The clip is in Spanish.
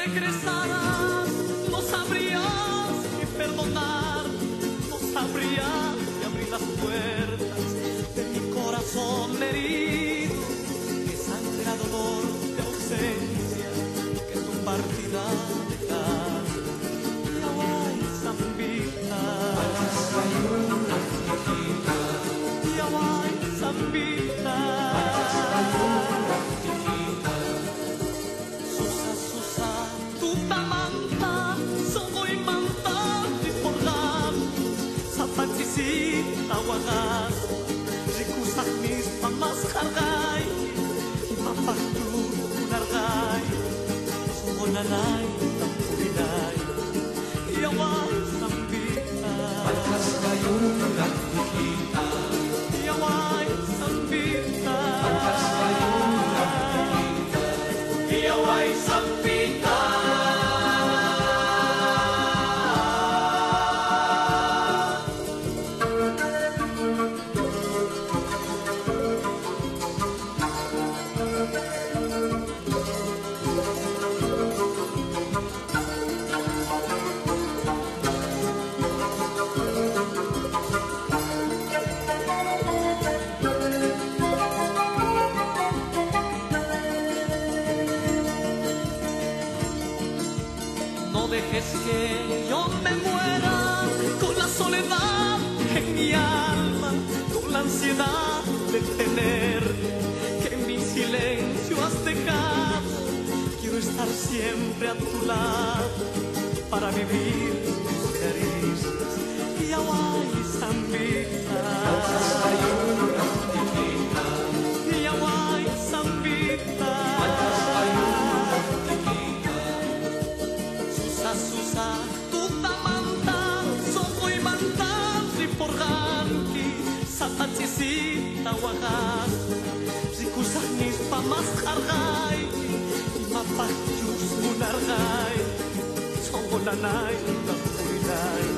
regresaras, no sabrías ni perdonar, no sabrías ni abrir las puertas de mi corazón herido, que sangra dolor de ausencia, que tu partida dejar. Yaway, Zambita, Yaway, Zambita, Susa, Susa, tu tamanta, soy manta di porgan, sa pagsisita wagas, rikusak mis pamaskargay, mapagtut kunargay, sumonalay, tampulinay, Yaway, Zambita, Batas kayong nagkikita, Yaway, Zambita, batas kayong nagkikita, Yaway, Zambita. No dejes que yo me muera con la soledad en mi alma, con la ansiedad de tener que en mi silencio has dejado. Quiero estar siempre a tu lado para vivir tus caricias. Yaway, Zambita, batas kayong nagkikita, Yaway, Zambita, batas kayong nagkikita, Susa, Susa, tu tamanta, soy manta, riporganki, sa pagsisita wagas, rikusahnis pamaskargay, mapakyus munargay, songolanay, napulinay.